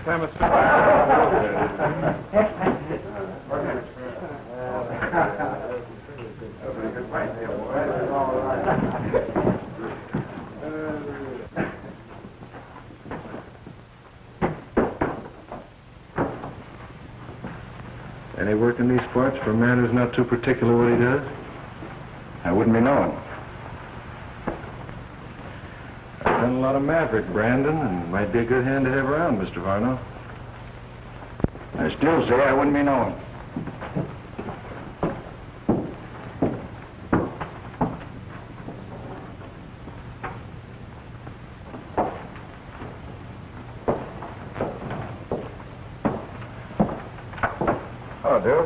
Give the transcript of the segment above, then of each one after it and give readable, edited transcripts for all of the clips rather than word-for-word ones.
time it's Any work in these parts for a man who's not too particular what he does? I wouldn't be knowing. I've done a lot of maverick branding and might be a good hand to have around, Mr. Varno. I still say I wouldn't be knowing.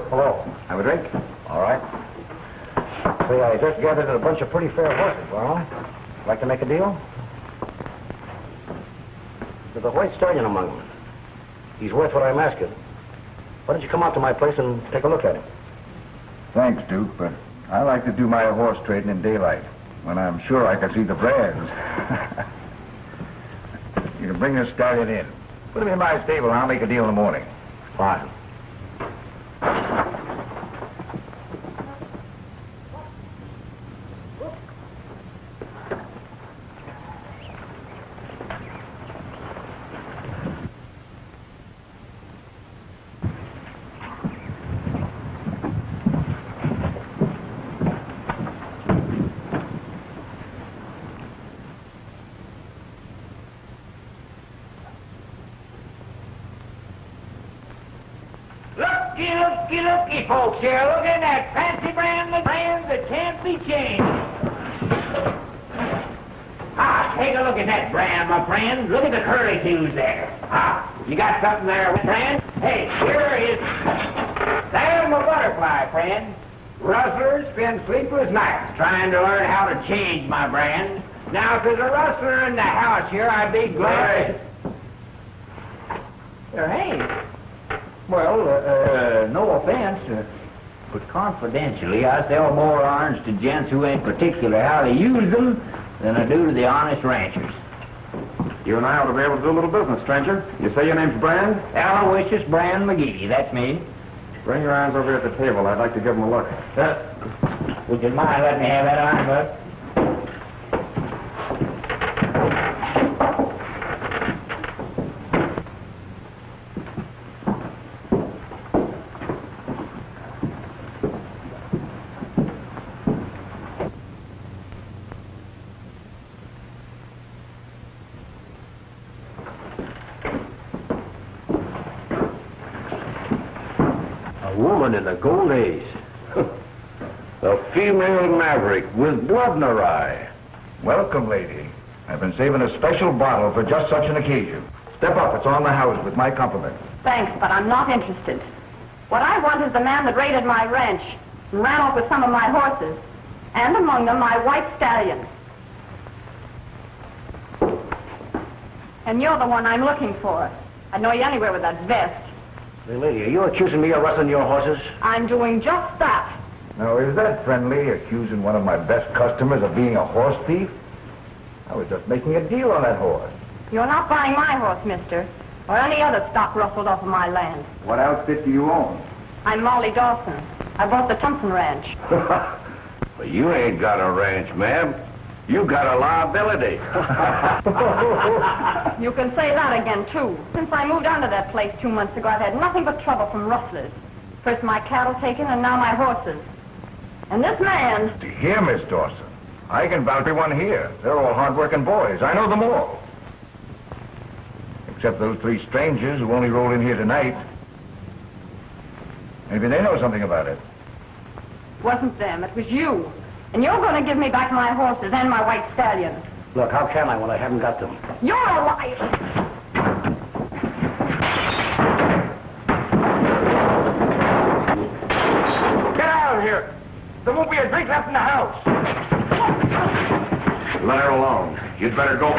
Hello. Have a drink? All right. Say, I just gathered a bunch of pretty fair horses, Varno. Like to make a deal? There's a white stallion among them. He's worth what I'm asking. Why don't you come out to my place and take a look at him? Thanks, Duke, but I like to do my horse trading in daylight, when I'm sure I can see the brands. You can bring this stallion in. Put him in my stable and I'll make a deal in the morning. Fine. Looky, folks here. Look at that fancy brand that can't be changed. Take a look at that brand, my friend. Look at the curly cues there. You got something there, friend? Hey, here is... There's my butterfly, friend. Rustlers spend sleepless nights trying to learn how to change my brand. Now, if there's a rustler in the house here, I'd be glad... Hey... Well, no offense, but confidentially, I sell more irons to gents who ain't particular how to use them than I do to the honest ranchers. You and I ought to be able to do a little business, stranger. You say your name's Brand? Aloysius Brand McGee, that's me. Bring your irons over here at the table. I'd like to give them a look. Would you mind letting me have that iron, bud? In the gold age. A female maverick with blood in her eye. Welcome, lady. I've been saving a special bottle for just such an occasion. Step up, it's on the house with my compliments. Thanks, but I'm not interested. What I want is the man that raided my ranch and ran off with some of my horses, and among them my white stallion. And you're the one I'm looking for. I'd know you anywhere with that vest. Hey, lady, are you accusing me of rustling your horses? I'm doing just that. Now, is that friendly, accusing one of my best customers of being a horse thief? I was just making a deal on that horse. You're not buying my horse, mister, or any other stock rustled off of my land. What outfit do you own? I'm Molly Dawson. I bought the Thompson Ranch. Well, you ain't got a ranch, ma'am. You got a liability. You can say that again, too. Since I moved onto that place 2 months ago, I've had nothing but trouble from rustlers. First my cattle taken, and now my horses. And this man... Here, Miss Dawson. I can vouch for everyone here. They're all hard-working boys. I know them all. Except those 3 strangers who only rolled in here tonight. Maybe they know something about it. Wasn't them, it was you. And you're going to give me back my horses and my white stallion. Look, how can I when I haven't got them? You're a liar! Get out of here! There won't be a drink left in the house. Let her alone. You'd better go.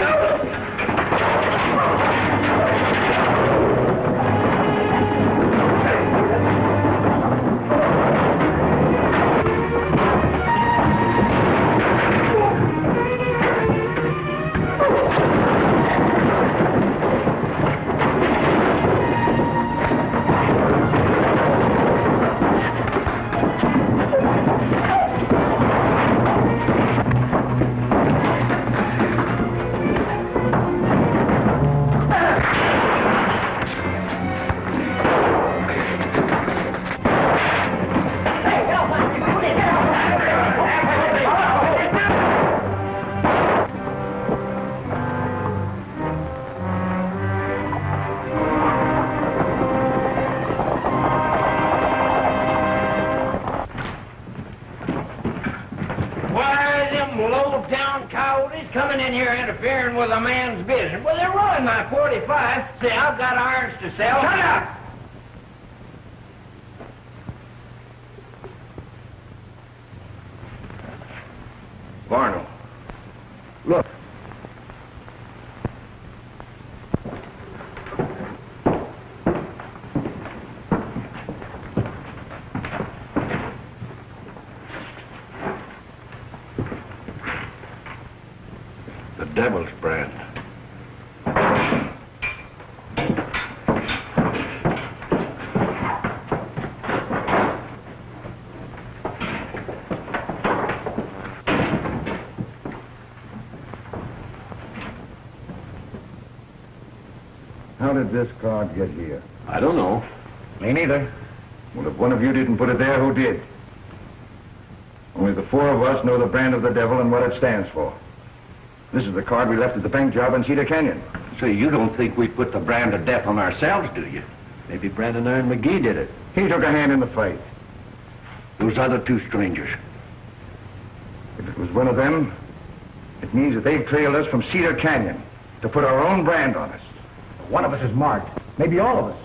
coyotes coming in here interfering with a man's business. Well, they're rolling my 45. See, I've got irons to sell. Shut up! Varno. Look. The devil's brand. How did this card get here? I don't know. Me neither. Well, if one of you didn't put it there, who did? Only the four of us know the brand of the devil and what it stands for. This is the card we left at the bank job in Cedar Canyon. So you don't think we put the brand of death on ourselves, do you? Maybe Brandon Iron McGee did it. He took a hand in the fight. Those other two strangers. If it was one of them, it means that they've trailed us from Cedar Canyon to put our own brand on us. One of us is marked. Maybe all of us.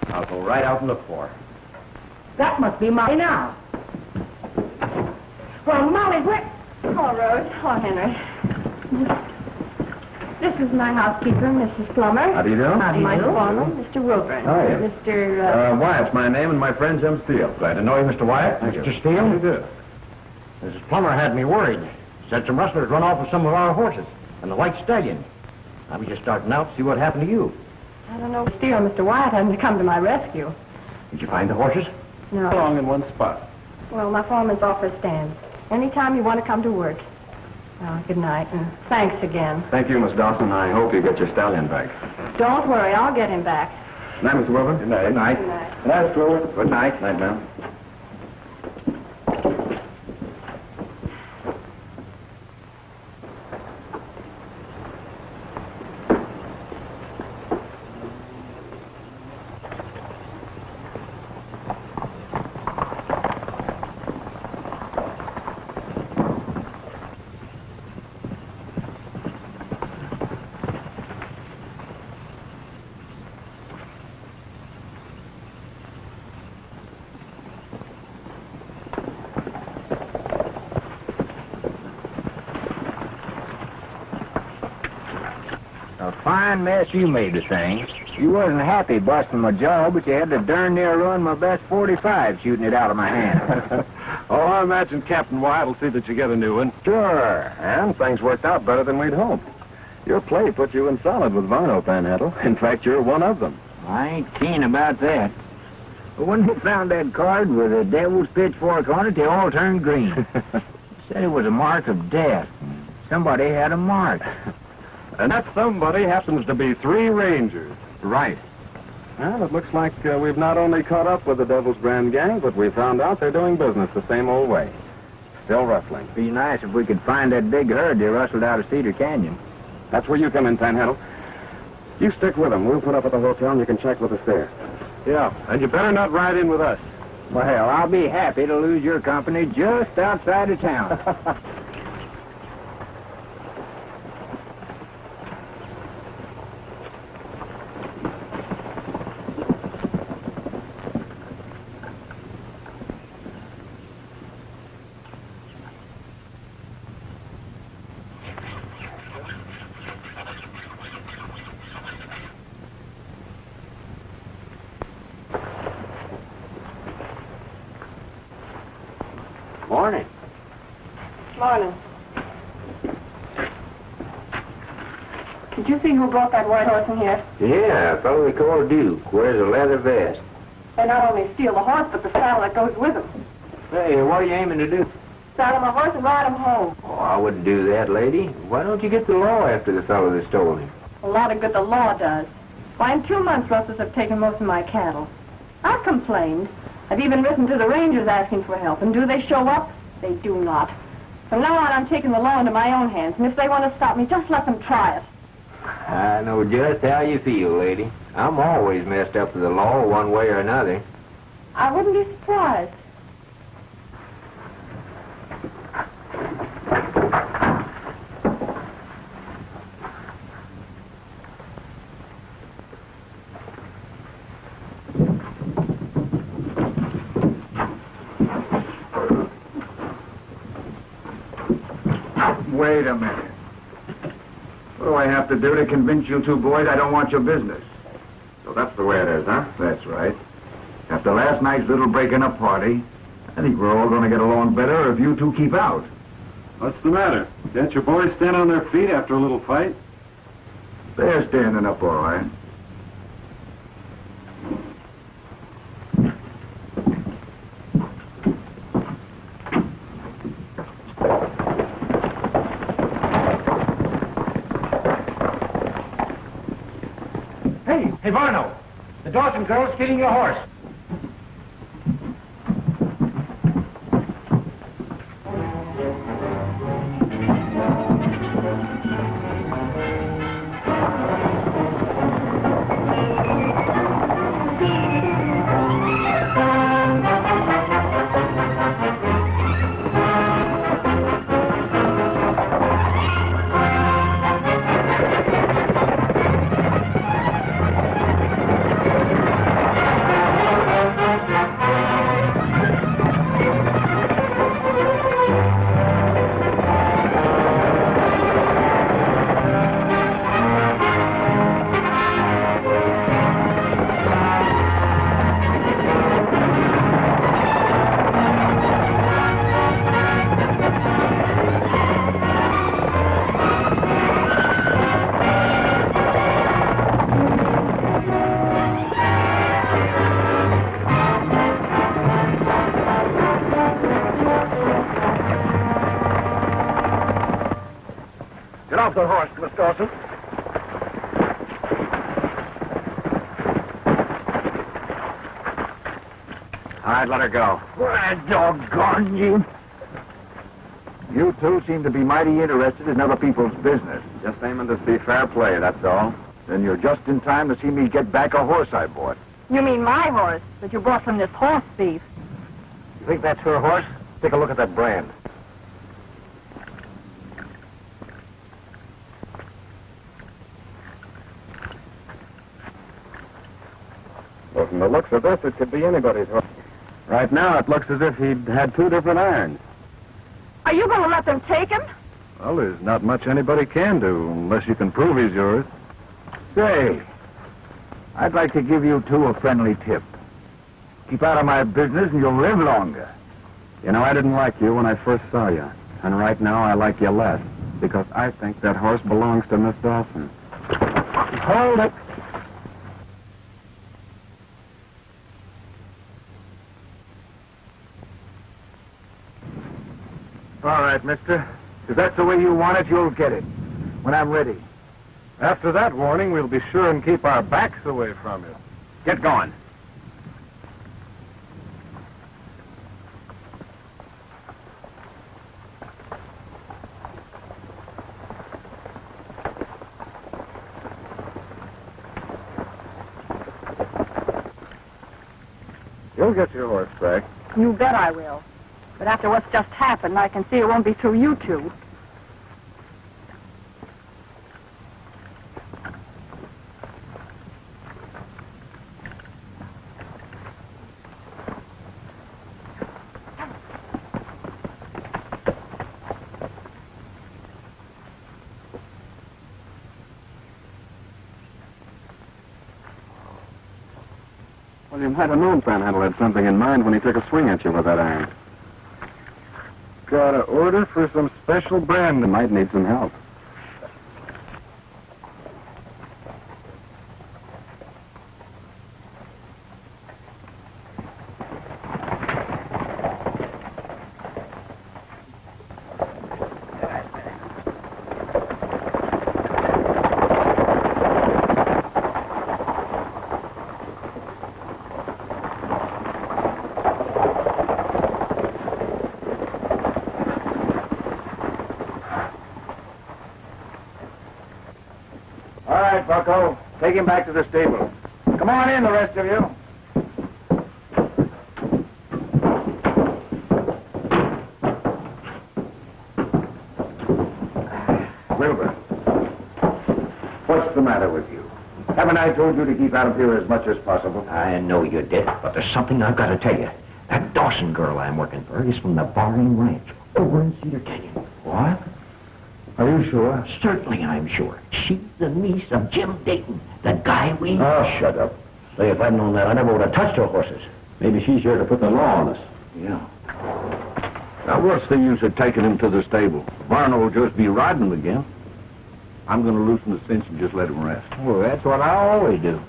I'll go right out and look for her. That must be Molly now. Well, Molly, where... Hello, Rose. Hello, Henry. This is my housekeeper, Mrs. Plummer. How do you do? And my foreman, Mr. Wilbur. Hi. Mr. Wyatt's my name, and my friend Jim Steele. Glad to know you, Mr. Wyatt. Mr. Steele? You do. Mrs. Plummer had me worried. Said some rustlers run off with some of our horses and the white stallion. I was just starting out to see what happened to you. I don't know, Steele, Mr. Wyatt hasn't come to my rescue. Did you find the horses? No. Along in one spot. Well, my foreman's off her stand. Anytime you want to come to work. Well, good night, and thanks again. Thank you, Miss Dawson. I hope you get your stallion back. Don't worry, I'll get him back. Good night, Mr. Wilbur. Good night. Good night. Good night. Good night, Mr. Wilbur. Good night. Night, ma'am. A fine mess you made the thing. You wasn't happy busting my jaw, but you had to darn near ruin my best 45 shooting it out of my hand. Oh, I imagine Captain Wyatt will see that you get a new one. Sure. And things worked out better than we'd hoped. Your play put you in solid with Varno, Panhandle. In fact, you're one of them. I ain't keen about that. But when they found that card with a devil's pitchfork on it, they all turned green. Said it was a mark of death. Somebody had a mark. And that somebody happens to be 3 Rangers. Right. Well, it looks like we've not only caught up with the Devil's Brand gang, but we found out they're doing business the same old way. Still rustling. Be nice if we could find that big herd they rustled out of Cedar Canyon. That's where you come in, Panhandle. You stick with them. We'll put up at the hotel and you can check with us there. Yeah, and you better not ride in with us. Well, I'll be happy to lose your company just outside of town. Morning. Morning. Did you see who brought that white horse in here? Yeah, a fellow they call Duke. Wears a leather vest. They not only steal the horse, but the saddle that goes with him. Hey, what are you aiming to do? Saddle my horse and ride him home. Oh, I wouldn't do that, lady. Why don't you get the law after the fellow that stole him? A lot of good the law does. Why, in 2 months, rustlers have taken most of my cattle. I've complained. I've even written to the rangers asking for help. And do they show up? They do not. From now on, I'm taking the law into my own hands. And if they want to stop me, just let them try it. I know just how you feel, lady. I'm always messed up with the law one way or another. I wouldn't be surprised. Wait a minute. What do I have to do to convince you two boys I don't want your business? So that's the way it is, huh? That's right. After last night's little breaking up party, I think we're all going to get along better if you two keep out. What's the matter? Can't your boys stand on their feet after a little fight? They're standing up all right. Hey, Varno, the Dawson girl's stealing your horse. Get off the horse, Miss Dawson. All right, let her go. Why, doggone you. You two seem to be mighty interested in other people's business. Just aiming to see fair play, that's all. Then you're just in time to see me get back a horse I bought. You mean my horse that you bought from this horse thief? You think that's her horse? Take a look at that brand. Well, from the looks of this, it could be anybody's horse. Right now, it looks as if he'd had 2 different irons. Are you going to let them take him? Well, there's not much anybody can do, unless you can prove he's yours. Say, I'd like to give you two a friendly tip. Keep out of my business and you'll live longer. You know, I didn't like you when I first saw you. And right now, I like you less. Because I think that horse belongs to Miss Dawson. Hold it. All right, mister. If that's the way you want it, you'll get it. When I'm ready. After that warning, we'll be sure and keep our backs away from you. Get going. You'll get your horse back. You bet I will. But after what's just happened, I can see it won't be through you two. Well, you might have known Panhandle had something in mind when he took a swing at you with that iron. Got an order for some special brand that might need some help. right, Bucko. Take him back to the stable. Come on in, the rest of you. Wilbur, what's the matter with you? Haven't I told you to keep out of here as much as possible? I know you did, but there's something I've got to tell you. That Dawson girl I'm working for is from the Barring Ranch, over in Cedar Canyon. What? Are you sure? Certainly I'm sure. She's the niece of Jim Dayton, the guy we... Oh, shut up. Say, if I'd known that, I never would have touched her horses. Maybe she's here to put the law on us. Yeah. Now, what's the use of taking him to the stable? Varno will just be riding him again. I'm going to loosen the cinch and just let him rest. Well, that's what I always do.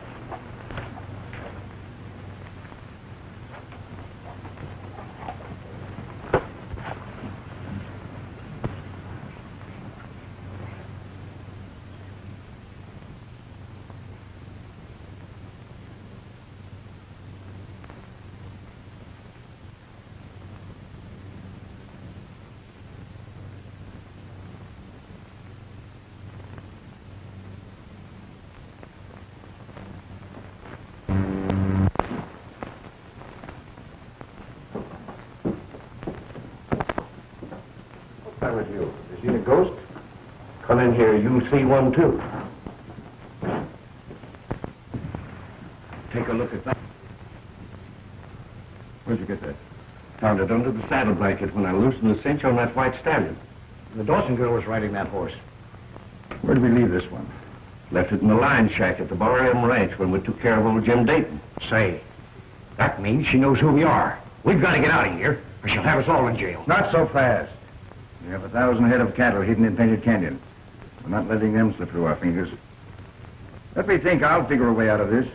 With you. You seen a ghost? Come in here. You see one, too. Take a look at that. Where'd you get that? Found it under the saddle blanket when I loosened the cinch on that white stallion. The Dawson girl was riding that horse. Where did we leave this one? Left it in the lion shack at the Barham Ranch when we took care of old Jim Dayton. Say, that means she knows who we are. We've got to get out of here, or she'll have us all in jail. Not so fast. We have 1,000 head of cattle hidden in Painted Canyon. We're not letting them slip through our fingers. Let me think. I'll figure a way out of this.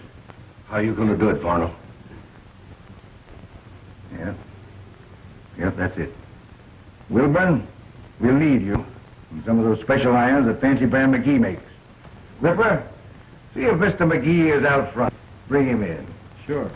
How are you going to do it, Varno? Yeah. Yep, that's it. Wilbur, we'll need you in some of those special irons that Fancy Brand McGee makes. Ripper, see if Mr. McGee is out front. Bring him in. Sure.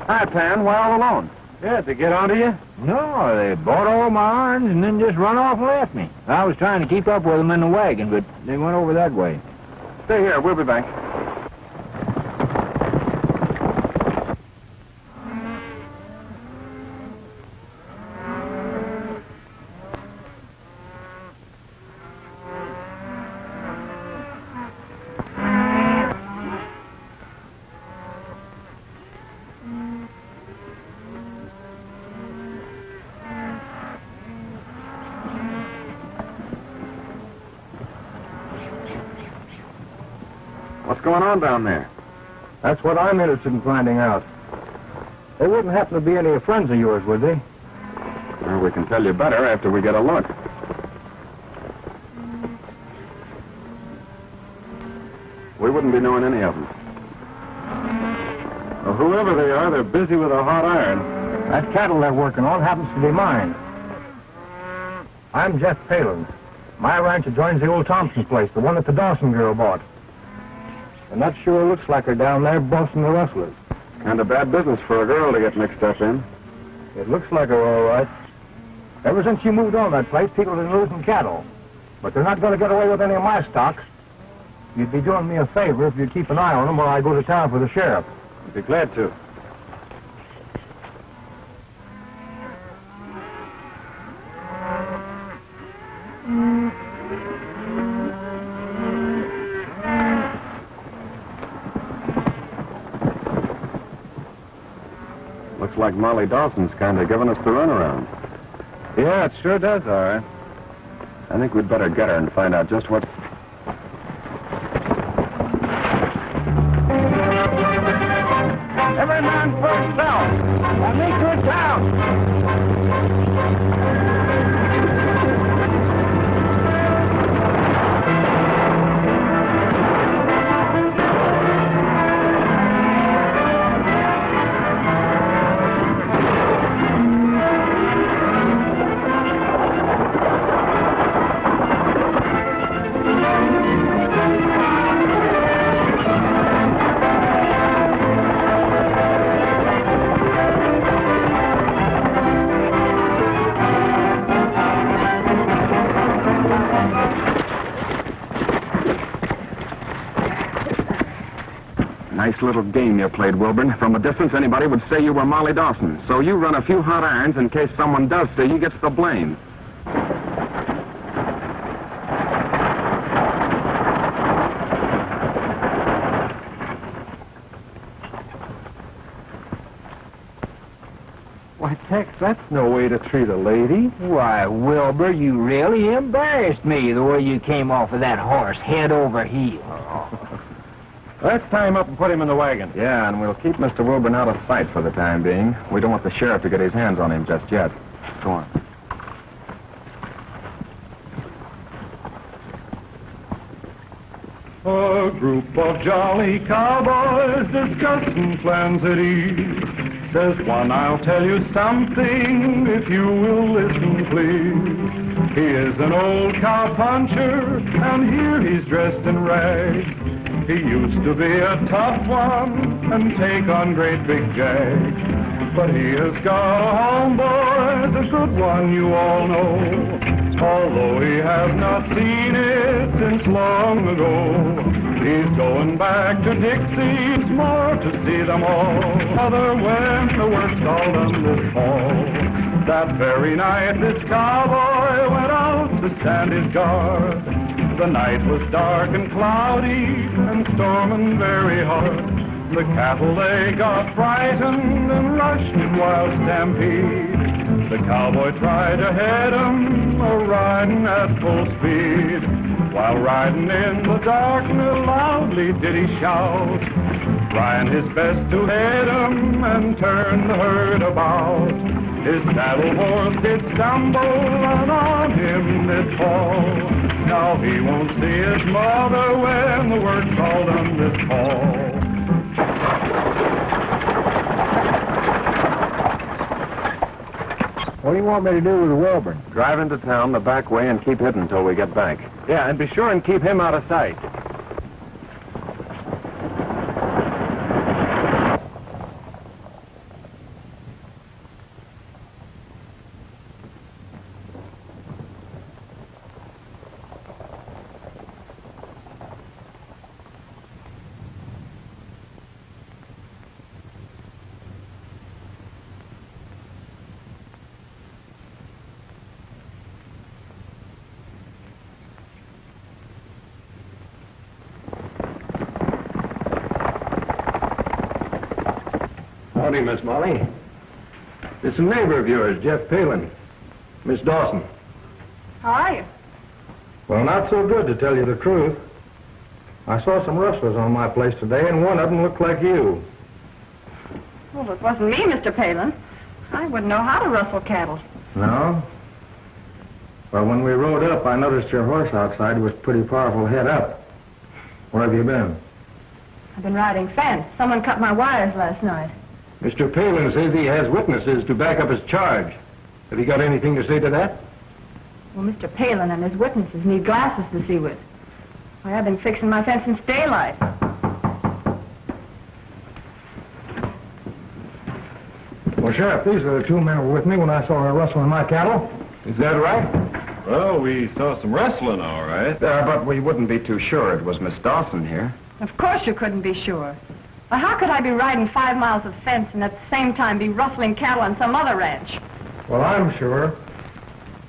Hi, Pan. Why all alone? Yeah, to get onto you? No, they bought all my irons and then just run off and left me. I was trying to keep up with them in the wagon, but they went over that way. Stay here. We'll be back. What's going on down there? That's what I'm interested in finding out. They wouldn't happen to be any friends of yours, would they? Well, we can tell you better after we get a look. We wouldn't be knowing any of them. Well, whoever they are, they're busy with a hot iron. That cattle they're working on happens to be mine. I'm Jeff Palin. My ranch adjoins the old Thompson place, the one that the Dawson girl bought. And that sure looks like her down there bossing the rustlers. Kind of bad business for a girl to get mixed up in. It looks like her, all right. Ever since you moved on that place, people have been losing cattle. But they're not going to get away with any of my stocks. You'd be doing me a favor if you'd keep an eye on them while I go to town for the sheriff. I'd be glad to. Looks like Molly Dawson's kind of giving us the runaround. Yeah, it sure does, all right. I think we'd better get her and find out just what... Every man for himself. And me to town. Nice little game you played, Wilbur. From a distance, anybody would say you were Molly Dawson. So you run a few hot irons in case someone does see you gets the blame. Why, Tex, that's no way to treat a lady. Why, Wilbur, you really embarrassed me the way you came off of that horse, head over heels. Let's tie him up and put him in the wagon. Yeah, and we'll keep Mr. Wilburn out of sight for the time being. We don't want the sheriff to get his hands on him just yet. Go on. A group of jolly cowboys discussing plans at ease. Says one, I'll tell you something if you will listen, please. He is an old cowpuncher, and here he's dressed in rags. He used to be a tough one and take on great big jags. But he has got a homeboy, a good one you all know. Although he has not seen it since long ago. He's going back to Dixie's more to see them all. Mother, when the work's all done this fall. That very night this cowboy went out to stand his guard. The night was dark and cloudy and storming very hard. The cattle, they got frightened and rushed in wild stampede. The cowboy tried to head 'em, riding at full speed. While riding in the darkness, loudly did he shout, trying his best to head 'em and turn the herd about. His saddle horse did stumble and on him did fall. Now he won't see his mother when the work's all done this fall. What do you want me to do with Wilbur? Drive into town the back way and keep hidden until we get back. Yeah, and be sure and keep him out of sight. Howdy, Miss Molly. It's a neighbor of yours, Jeff Palin. Miss Dawson. How are you? Well, not so good, to tell you the truth. I saw some rustlers on my place today, and one of them looked like you. Well, it wasn't me, Mr. Palin. I wouldn't know how to rustle cattle. No? Well, when we rode up, I noticed your horse outside was pretty powerful head up. Where have you been? I've been riding fence. Someone cut my wires last night. Mr. Palin says he has witnesses to back up his charge. Have you got anything to say to that? Well, Mr. Palin and his witnesses need glasses to see with. Why, I've been fixing my fence since daylight. Well, Sheriff, these are the two men who were with me when I saw her rustling my cattle. Is that right? Well, we saw some rustling, all right. But we wouldn't be too sure it was Miss Dawson here. Of course you couldn't be sure. Well, how could I be riding 5 miles of fence and at the same time be rustling cattle on some other ranch? Well, I'm sure.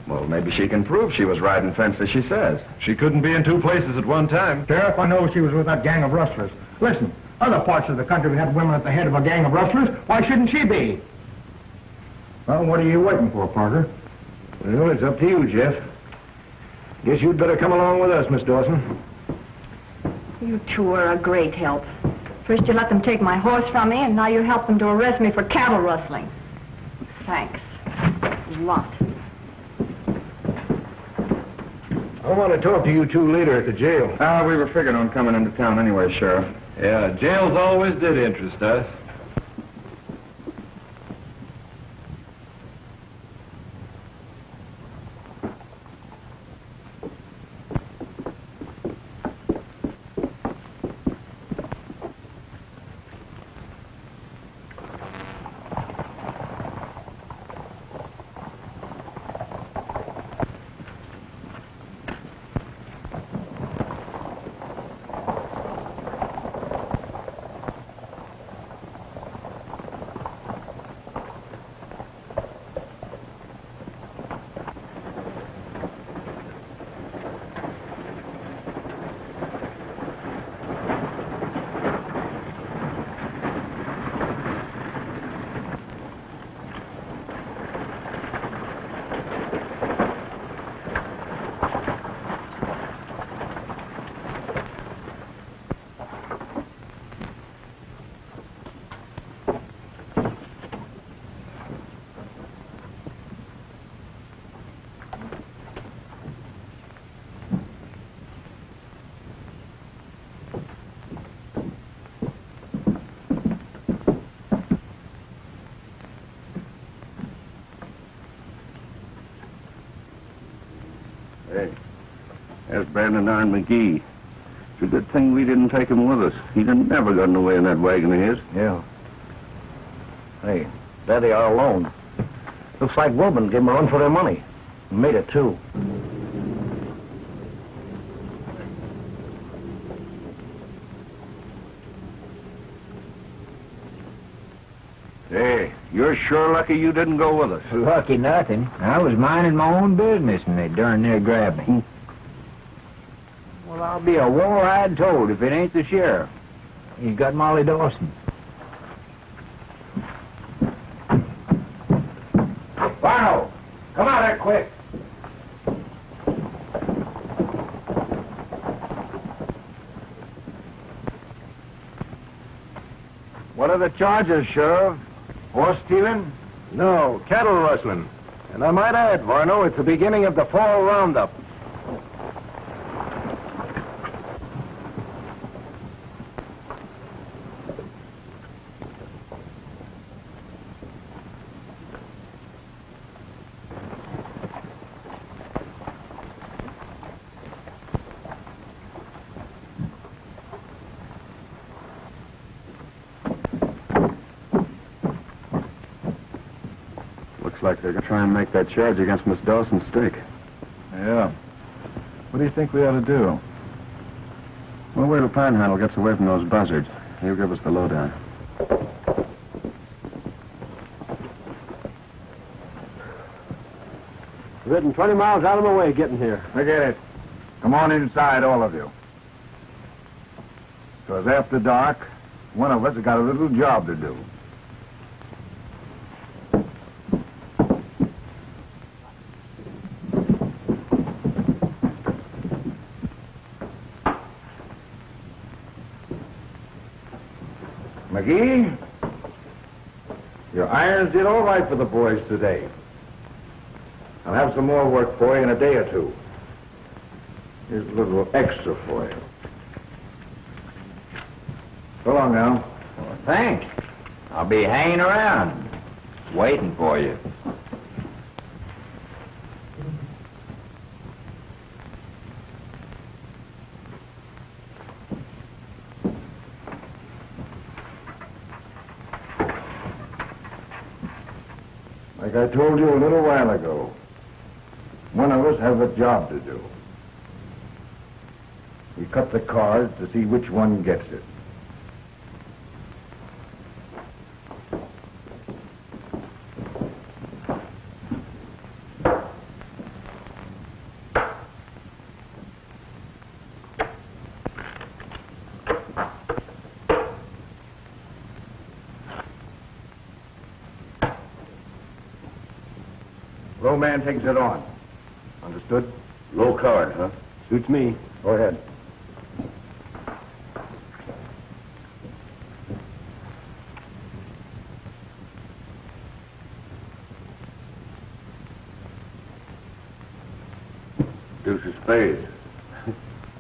Well, maybe she can prove she was riding fence as she says. She couldn't be in two places at one time. Sheriff, I know she was with that gang of rustlers. Listen, other parts of the country have had women at the head of a gang of rustlers. Why shouldn't she be? Well, what are you waiting for, Parker? Well, it's up to you, Jeff. Guess you'd better come along with us, Miss Dawson. You two are a great help. First you let them take my horse from me, and now you help them to arrest me for cattle rustling. Thanks. A lot. I want to talk to you two later at the jail. We were figuring on coming into town anyway, Sheriff. Yeah, jails always did interest us. Hey, that's Brandon Arn McGee. It's a good thing we didn't take him with us. He'd have never gotten away in that wagon of his. Yeah. Hey, there they are alone. Looks like Wilbur gave them a run for their money. Made it, too. Hey, you're sure lucky you didn't go with us. Lucky nothing. I was minding my own business and they darn near grabbed me. Well, I'll be a war-eyed toad if it ain't the sheriff. He's got Molly Dawson. Barno, come out here quick. What are the charges, Sheriff? Horse stealing? No, cattle rustling. And I might add, Varno, it's the beginning of the fall roundup. Like they're going to try and make that charge against Miss Dawson's stake. Yeah. What do you think we ought to do? We'll wait till Panhandle gets away from those buzzards. He'll give us the lowdown. Ridden 20 miles out of my way getting here. I get it. Come on inside, all of you. Because after dark, one of us has got a little job to do. McGee, your irons did all right for the boys today. I'll have some more work for you in a day or two. Here's a little extra for you. So long now. Well, thanks. I'll be hanging around, waiting for you. Like I told you a little while ago, one of us has a job to do. We cut the cards to see which one gets it. Low man takes it on. Understood? Low card, huh? Suits me. Go ahead. Deuce of spades.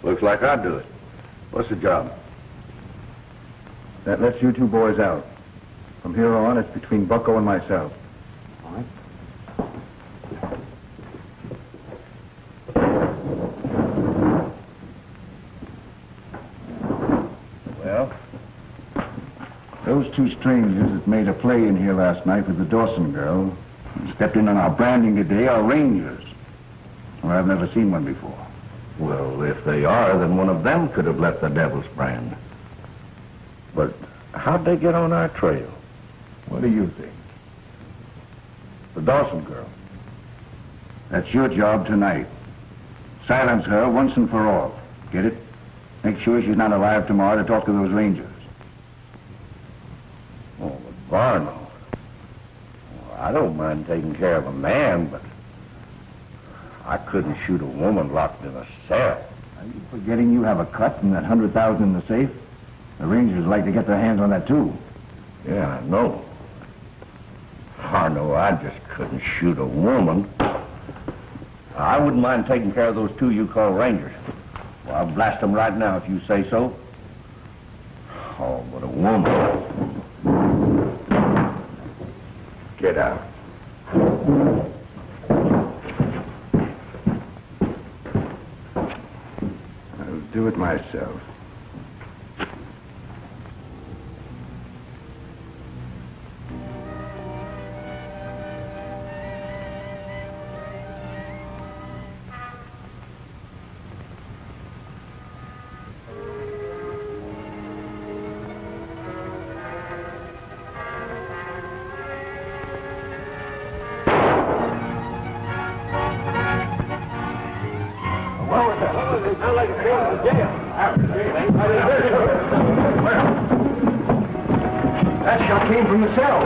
Looks like I'd do it. What's the job? That lets you two boys out. From here on, it's between Bucko and myself. All right? Well, those two strangers that made a play in here last night with the Dawson girl and stepped in on our branding today are rangers. Well, I've never seen one before. Well, if they are, then one of them could have left the devil's brand. But how'd they get on our trail? What do you think? The Dawson girl. That's your job tonight. Silence her once and for all. Get it? Make sure she's not alive tomorrow to talk to those rangers. Oh, but Varno. Well, I don't mind taking care of a man, but I couldn't shoot a woman locked in a cell. Are you forgetting you have a cut from that 100,000 in the safe? The rangers like to get their hands on that too. Yeah, I know. Varno, I just couldn't shoot a woman. I wouldn't mind taking care of those two you call rangers. Well, I'll blast them right now if you say so. Oh, but a woman. Get out. do it myself. That shot came from the cell.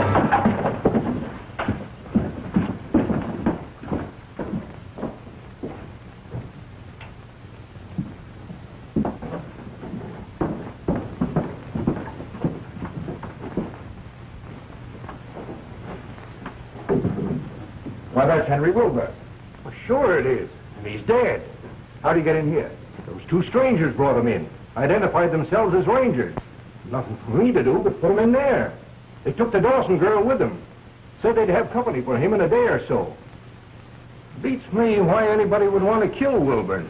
Why, that's Henry Wilbur. Well, sure it is. And he's dead. How'd he get in here? Those two strangers brought him in. Identified themselves as Rangers. Nothing for me to do but put him in there. They took the Dawson girl with them. Said they'd have company for him in a day or so. Beats me why anybody would want to kill Wilbur.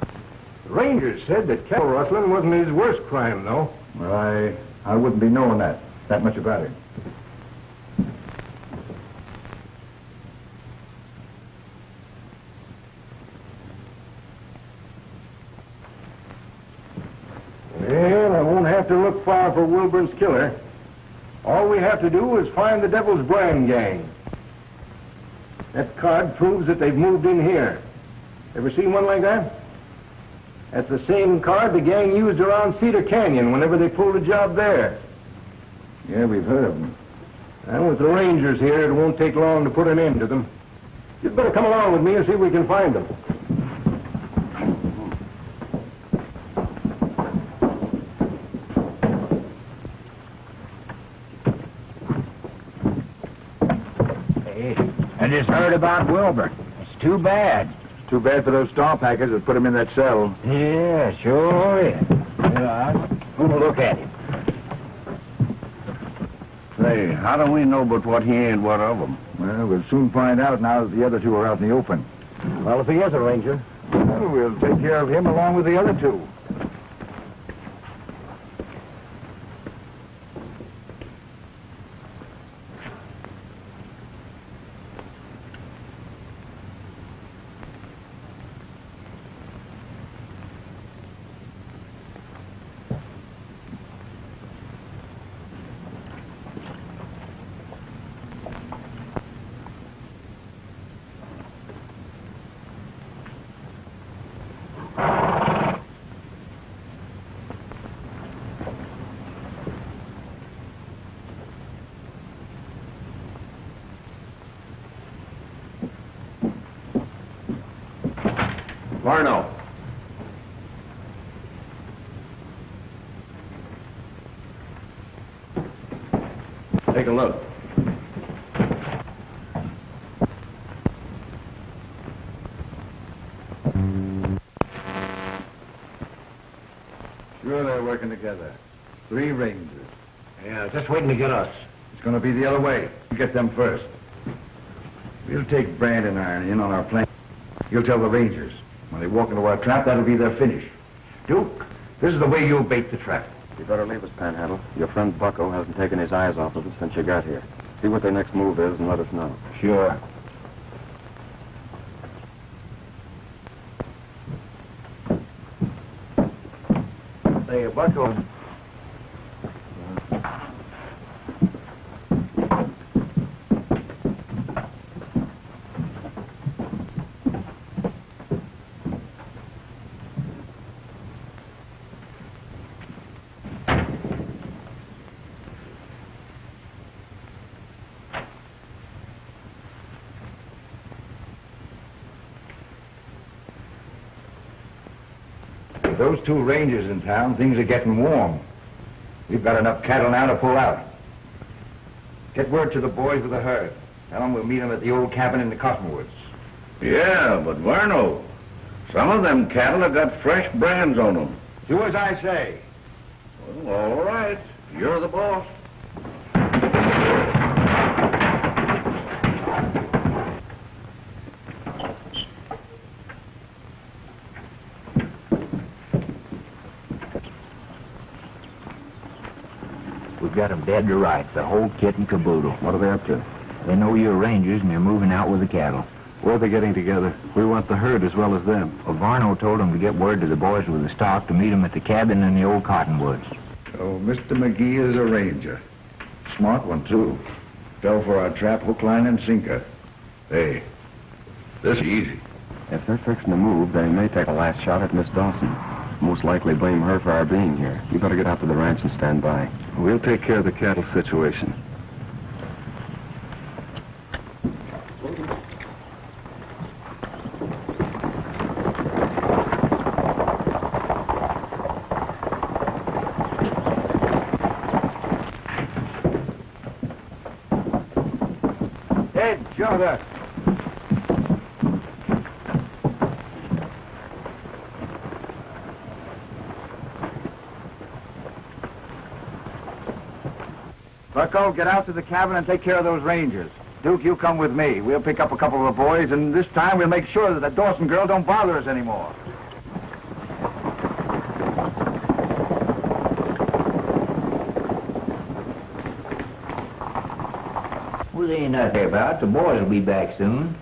The Rangers said that cattle rustling wasn't his worst crime, though. Well, I wouldn't be knowing that much about it. Well, I won't have to look far for Wilbur's killer. All we have to do is find the Devil's Brand gang. That card proves that they've moved in here. Ever seen one like that? That's the same card the gang used around Cedar Canyon whenever they pulled a job there. Yeah, we've heard of them. And with the Rangers here, it won't take long to put an end to them. You'd better come along with me and see if we can find them. I just heard about Wilbur. It's too bad. Too bad for those star packers that put him in that cell. Yeah, sure is. Yeah, I'm gonna look at him. Say, how do we know but what he ain't one of them? Well, we'll soon find out now that the other two are out in the open. Well, if he is a Ranger, Well, we'll take care of him along with the other two. Varno. Take a look. Sure, they're working together. 3 Rangers. yeah, just waiting to get us. It's going to be the other way. We'll get them first. We'll take Brand and Iron in on our plan. You'll tell the Rangers. When they walk into our trap, that'll be their finish. Duke, this is the way you'll bait the trap. You better leave us, Panhandle. Your friend Bucko hasn't taken his eyes off of us since you got here. See what their next move is and let us know. Sure. Hey, Bucko. With those 2 Rangers in town, things are getting warm. We've got enough cattle now to pull out. Get word to the boys with the herd. Tell them we'll meet them at the old cabin in the cottonwoods. Yeah, but Varno, some of them cattle have got fresh brands on them. Do as I say. Well, all right. You're the boss. We've got 'em dead to rights, the whole kit and caboodle. What are they up to? They know you're rangers and you're moving out with the cattle. Where are they getting together? We want the herd as well as them. Well, Varno told them to get word to the boys with the stock to meet him at the cabin in the old cottonwoods. Oh, Mr. McGee is a ranger. Smart one, too. Fell for our trap, hook, line, and sinker. Hey, this is easy. If they're fixing to move, they may take a last shot at Miss Dawson. Most likely blame her for our being here. You better get out to the ranch and stand by. We'll take care of the cattle situation. Ed, show that. Bucko, get out to the cabin and take care of those rangers. Duke, you come with me. We'll pick up a couple of the boys, and this time we'll make sure that the Dawson girl don't bother us anymore. Well, there ain't nothing about. The boys will be back soon.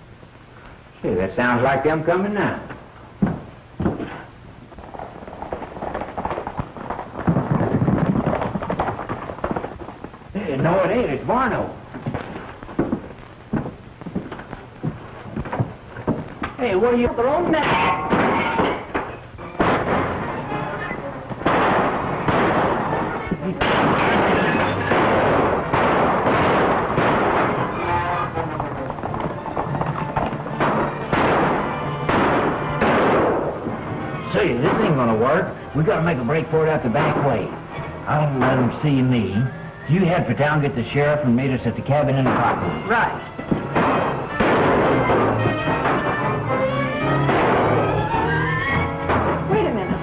Say, that sounds like them coming now. Hey, no, it ain't. It's Varno. Hey, what are you throwing that? Say, this ain't gonna work. We gotta make a break for it out the back way. I don't let them see me. You head for town, get the sheriff, and meet us at the cabin in the cottonwoods. Right. Wait a minute.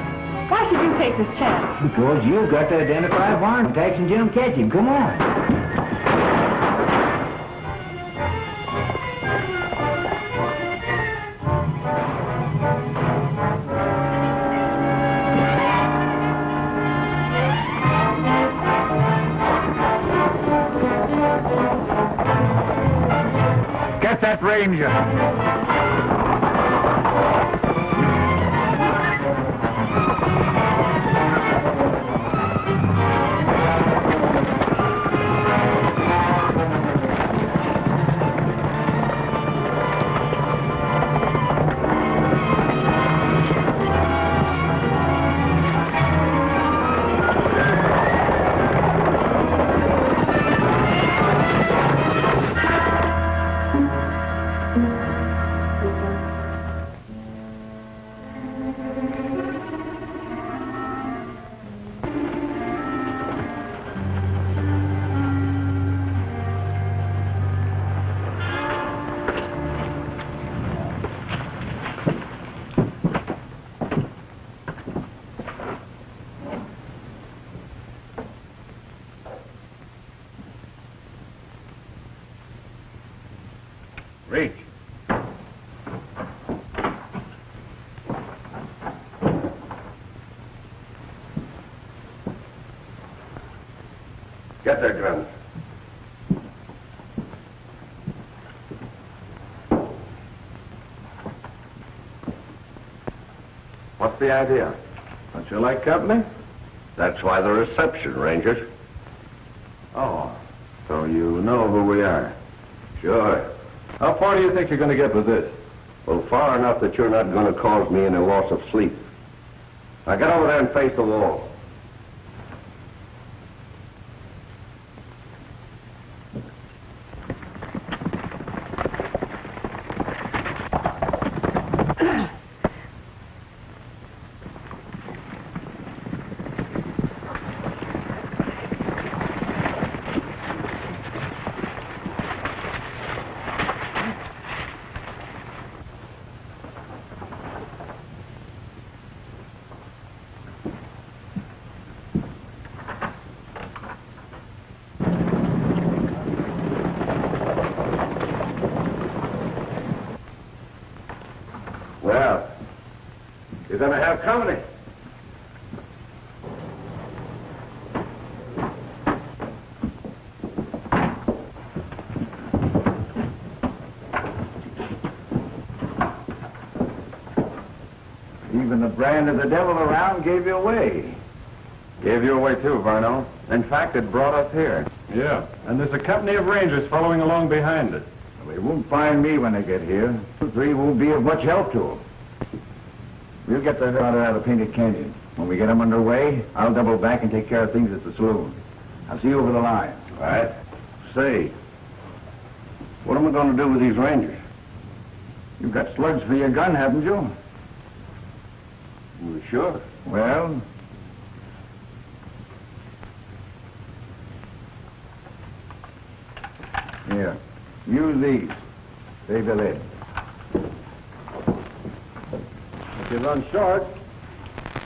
Why should you take this chance? Because you've got to identify Varno. Tax and Jim catch him. Come on. Get that ranger. Reach. Get their guns. What's the idea? Don't you like company? That's why the reception, Rangers. Oh, so you know who we are. Sure. How far do you think you're going to get with this? Well, far enough that you're not going to cause me any loss of sleep. Now get over there and face the wall. Well, you're going to have company. Even the brand of the devil around gave you away. Gave you away too, Varno. In fact, it brought us here. Yeah, and there's a company of rangers following along behind us. They won't find me when they get here. You three won't be of much help to them. We'll get the hell out of the Painted Canyon. When we get them underway, I'll double back and take care of things at the saloon. I'll see you over the line. All right. Say, what am I going to do with these rangers? You've got slugs for your gun, haven't you? Well, sure. Well, here. Use these. Save the lead. If you run short,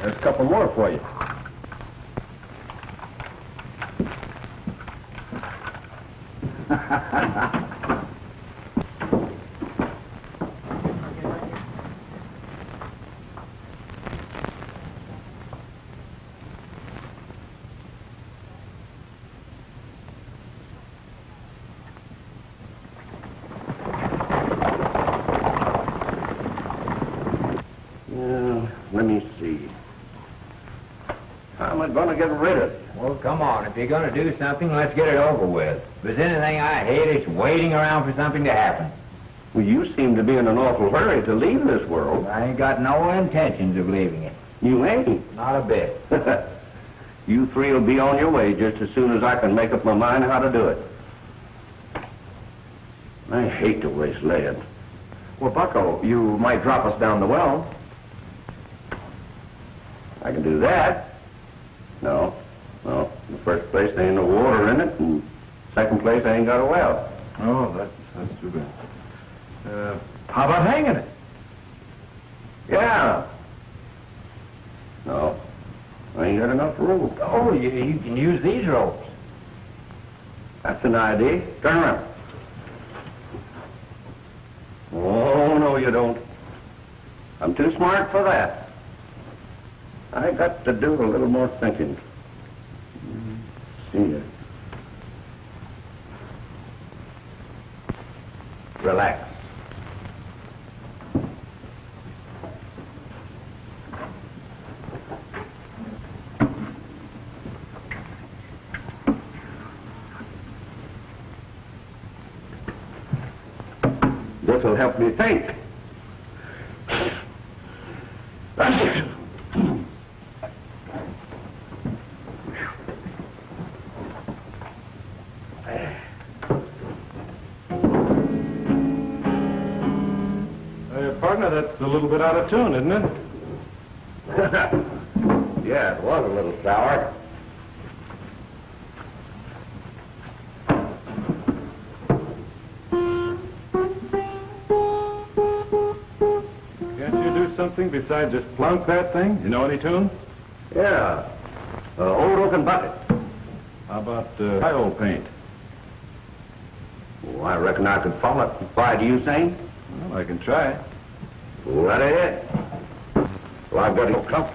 there's a couple more for you. Let me see. How am I going to get rid of it? Well, come on. If you're going to do something, let's get it over with. If there's anything I hate, it's waiting around for something to happen. Well, you seem to be in an awful hurry to leave this world. I ain't got no intentions of leaving it. You ain't? Not a bit. You three will be on your way just as soon as I can make up my mind how to do it. I hate to waste lead. Well, Bucko, you might drop us down the well. I can do that. No. In the first place, there ain't no water in it, and second place, I ain't got a well. Oh, that's too bad. How about hanging it? Yeah. No. I ain't got enough room. Oh, you can use these ropes. That's an idea. Turn around. Oh, no, you don't. I'm too smart for that. I got to do a little more thinking. See ya. Relax. This will help me think. Partner, that's a little bit out of tune, isn't it? Yeah, it was a little sour. Can't you do something besides just plunk that thing? You know any tune? Yeah. Old oaken bucket. How about oil paint? Oh, I reckon I could follow it. Why, do you sing? Well, I can try. Right ahead. Well, I've got no comfort.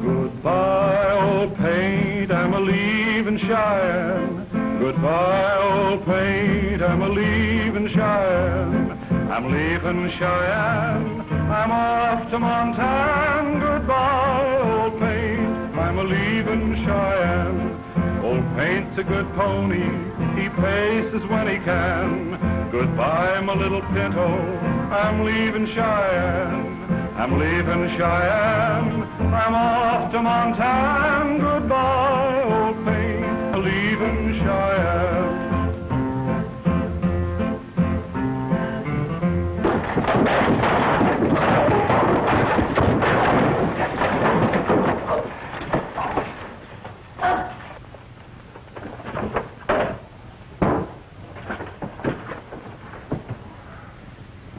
Goodbye, old paint, I'm a-leaving Cheyenne. Goodbye, old paint, I'm a-leaving Cheyenne. I'm leaving Cheyenne, I'm off to Montana. Goodbye, old paint, I'm a-leaving Cheyenne. Old paint's a good pony, he paces when he can. Goodbye, my little pinto, I'm leaving Cheyenne. I'm leaving Cheyenne, I'm off to Montana. Goodbye, old paint, I'm leaving Cheyenne.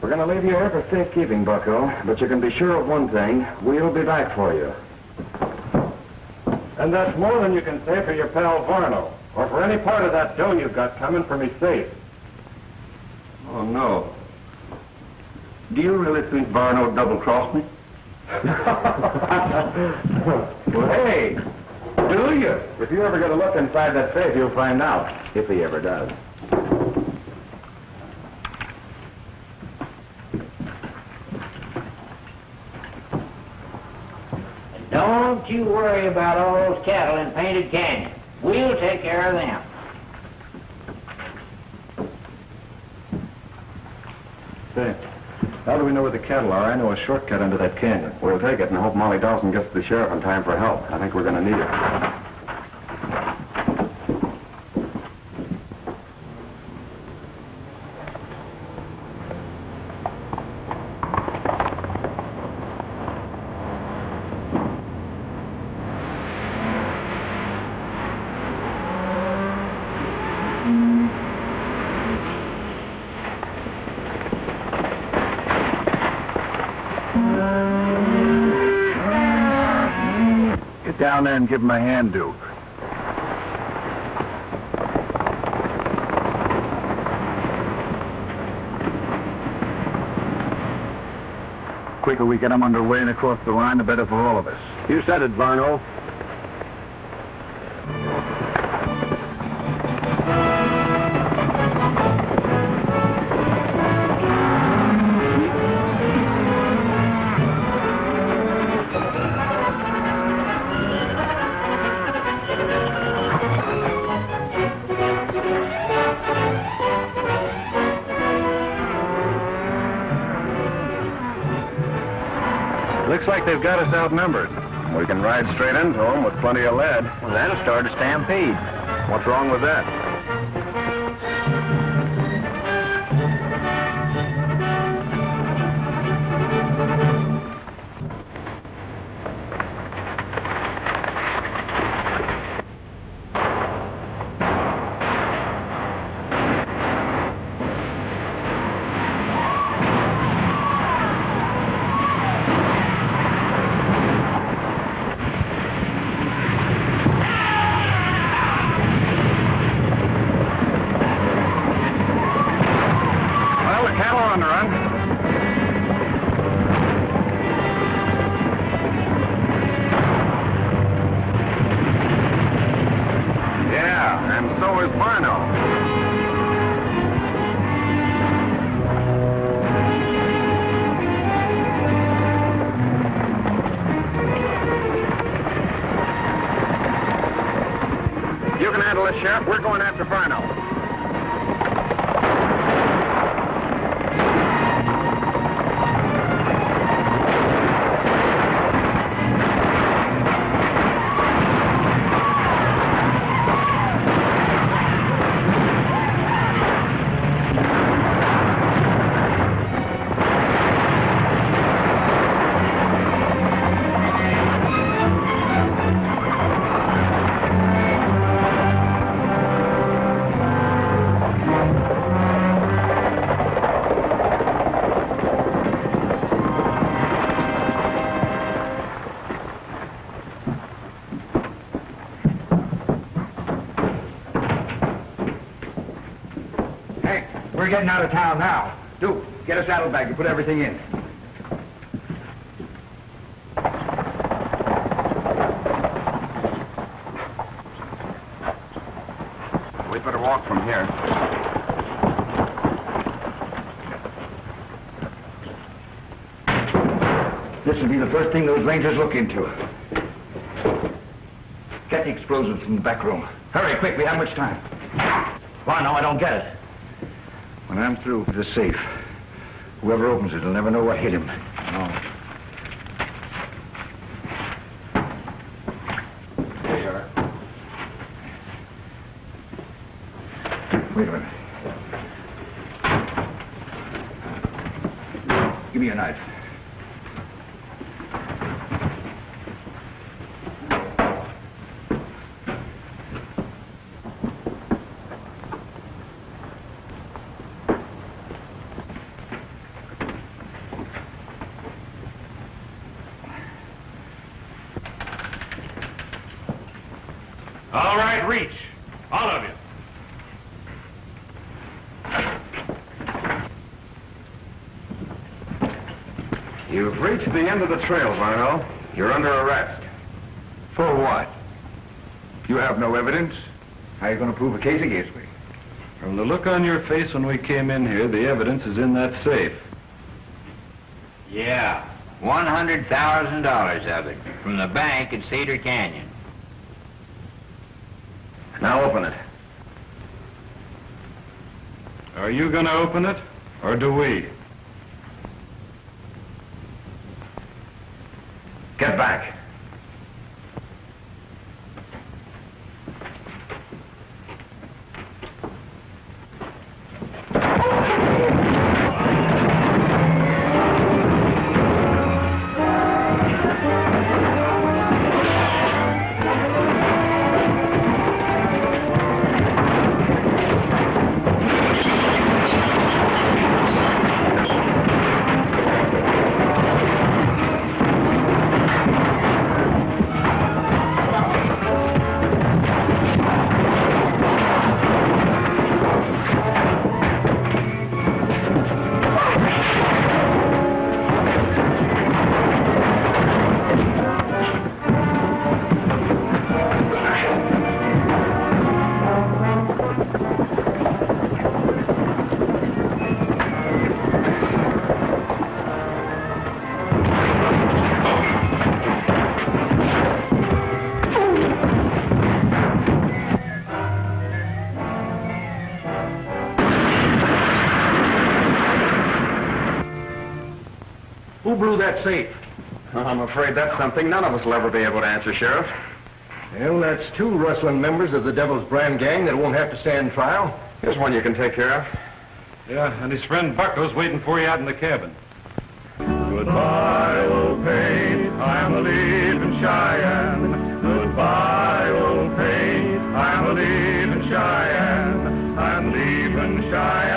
We're going to leave you here for safekeeping, Bucko, but you can be sure of one thing. We'll be back for you. And that's more than you can say for your pal Varno, or for any part of that dough you've got coming for me safe. Oh, no. Do you really think Varno double-crossed me? Well, hey, do you? If you ever get a look inside that safe, you'll find out, if he ever does. Don't you worry about all those cattle in Painted Canyon. We'll take care of them. Say, how do we know where the cattle are? I know a shortcut into that canyon. We'll take it and hope Molly Dawson gets to the sheriff in time for help. I think we're going to need it. Down there and give him a hand, Duke. The quicker we get him underway and across the line, the better for all of us. You said it, Varno. Looks like they've got us outnumbered. We can ride straight into them with plenty of lead. Well, that'll start a stampede. What's wrong with that? Sheriff, we're going after Varno. We're getting out of town now. Duke, get a saddlebag and put everything in. We'd better walk from here. This will be the first thing those rangers look into. Get the explosives from the back room. Hurry, quick, we haven't much time. Why, no, I don't get it. When I'm through with the safe, whoever opens it will never know what hit him. No. There you are. Wait a minute. Give me your knife. All right, reach. All of you. You've reached the end of the trail, Varno. You're under arrest. For what? If you have no evidence, how are you going to prove a case against me? From the look on your face when we came in here, the evidence is in that safe. Yeah, $100,000 of it from the bank at Cedar Canyon. Now open it. Are you going to open it, or do we? Get back. Who blew that safe? I'm afraid that's something none of us will ever be able to answer, Sheriff. Well, that's 2 rustling members of the Devil's Brand gang that won't have to stand trial. Here's one you can take care of. Yeah, and his friend Bucko's waiting for you out in the cabin. Goodbye, old pain, I'm a leaving Cheyenne. Goodbye, old pain, I'm a leaving Cheyenne. I'm leaving Cheyenne.